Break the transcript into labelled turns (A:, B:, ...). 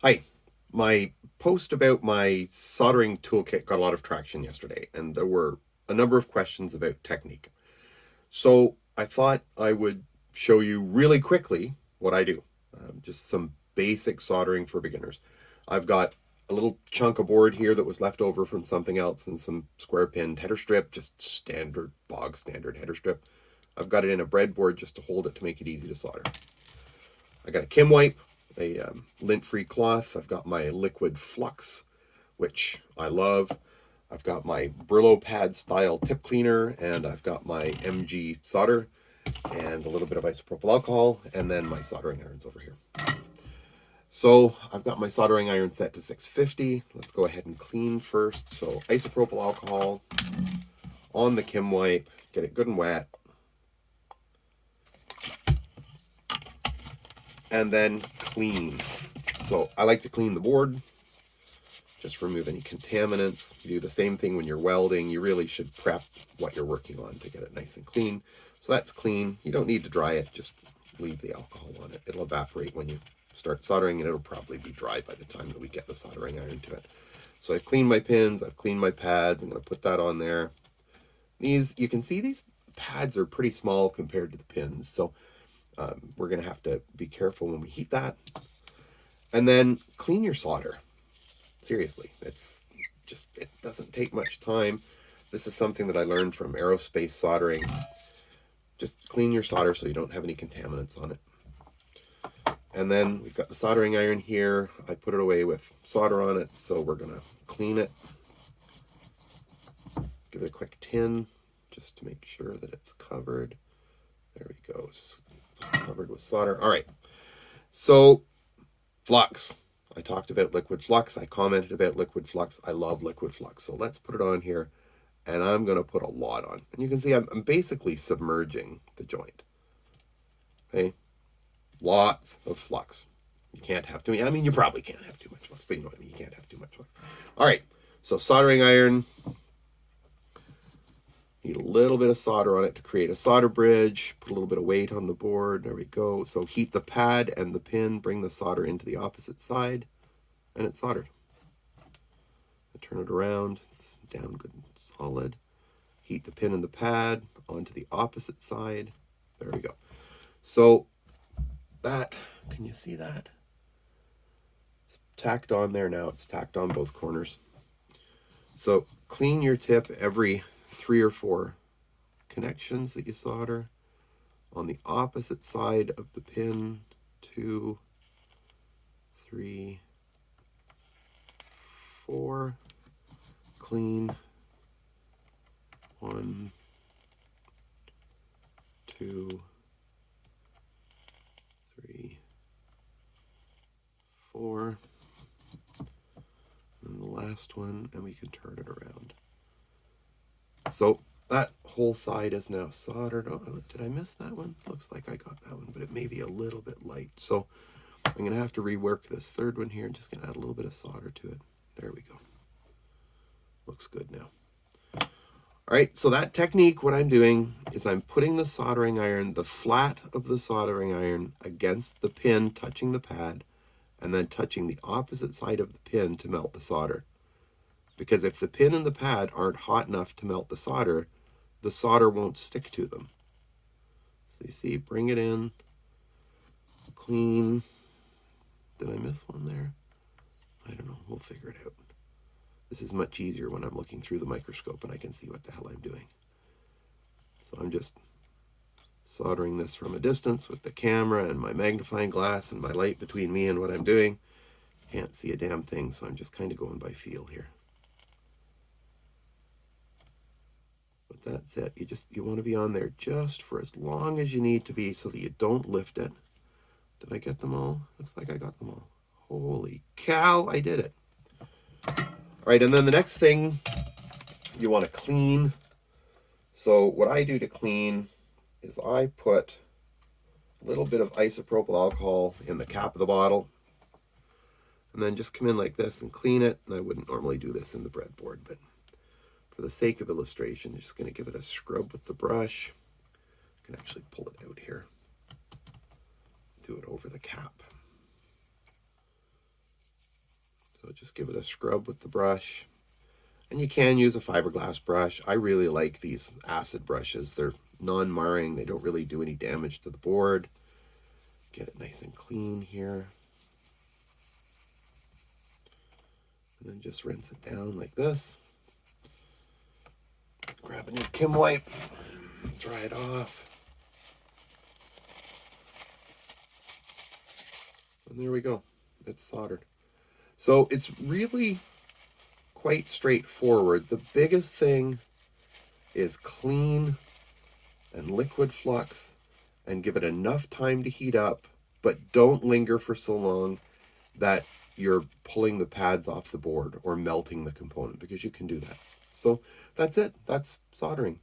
A: Hi. My post about my soldering toolkit got a lot of traction yesterday, and there were a number of questions about technique. So I thought I would show you really quickly what I do. Just some basic soldering for beginners. I've got a little chunk of board here that was left over from something else and some square pinned header strip, just standard, bog standard header strip. I've got it in a breadboard just to hold it to make it easy to solder. I got a Kim wipe, a lint-free cloth. I've got my liquid flux, which I love. I've got my Brillo pad style tip cleaner, and I've got my MG solder and a little bit of isopropyl alcohol, and then my soldering irons over here. So I've got my soldering iron set to 650. Let's go ahead and clean first. So isopropyl alcohol on the Kim wipe, get it good and wet. And then clean. So I like to clean the board, just remove any contaminants. You do the same thing when you're welding. You really should prep what you're working on to get it nice and clean. So that's clean. You don't need to dry it, just leave the alcohol on it. It'll evaporate when you start soldering, and it'll probably be dry by the time that we get the soldering iron to it. So I've cleaned my pins, I've cleaned my pads. I'm going to put that on there. These, you can see these pads are pretty small compared to the pins, so we're going to have to be careful when we heat that. And then clean your solder. Seriously, it doesn't take much time. This is something that I learned from aerospace soldering. Just clean your solder so you don't have any contaminants on it. And then we've got the soldering iron here. I put it away with solder on it, so we're going to clean it. Give it a quick tin just to make sure that it's covered. There we go. It's covered with solder. All right. So, flux. I talked about liquid flux. I commented about liquid flux. I love liquid flux. So let's put it on here. And I'm going to put a lot on. And you can see I'm basically submerging the joint. Okay. Lots of flux. You can't have too many. I mean, you probably can't have too much flux, but you know what I mean. You can't have too much flux. All right. So soldering iron. Need a little bit of solder on it to create a solder bridge. Put a little bit of weight on the board. There we go. So heat the pad and the pin. Bring the solder into the opposite side. And it's soldered. I turn it around. It's down good and solid. Heat the pin and the pad onto the opposite side. There we go. So that, can you see that? It's tacked on there now. It's tacked on both corners. So clean your tip every 3 or 4 connections that you solder on the opposite side of the pin. 2, 3, 4. Clean. 1, 2, 3, 4. And the last one, and we can turn it around. So that whole side is now soldered. Oh, did I miss that one? Looks like I got that one, but it may be a little bit light. So I'm going to have to rework this third one here. Just going to add a little bit of solder to it. There we go. Looks good now. All right, so that technique, what I'm doing is I'm putting the soldering iron, the flat of the soldering iron against the pin, touching the pad, and then touching the opposite side of the pin to melt the solder. Because if the pin and the pad aren't hot enough to melt the solder won't stick to them. So you see, bring it in, clean. Did I miss one there? I don't know, we'll figure it out. This is much easier when I'm looking through the microscope and I can see what the hell I'm doing. So I'm just soldering this from a distance with the camera and my magnifying glass and my light between me and what I'm doing. Can't see a damn thing, so I'm just kind of going by feel here. But that's it. You want to be on there just for as long as you need to be so that you don't lift it. Did I get them all? Looks like I got them all. Holy cow, I did it. All right, and then the next thing you want to clean. So what I do to clean is I put a little bit of isopropyl alcohol in the cap of the bottle and then just come in like this and clean it. And I wouldn't normally do this in the breadboard, but for the sake of illustration, I'm just going to give it a scrub with the brush. I can actually pull it out here. Do it over the cap. So just give it a scrub with the brush. And you can use a fiberglass brush. I really like these acid brushes. They're non-marring. They don't really do any damage to the board. Get it nice and clean here. And then just rinse it down like this. Grab a new Kim wipe. Dry it off. And there we go. It's soldered. So it's really quite straightforward. The biggest thing is clean and liquid flux and give it enough time to heat up, but don't linger for so long that you're pulling the pads off the board or melting the component, because you can do that. So that's it. That's soldering.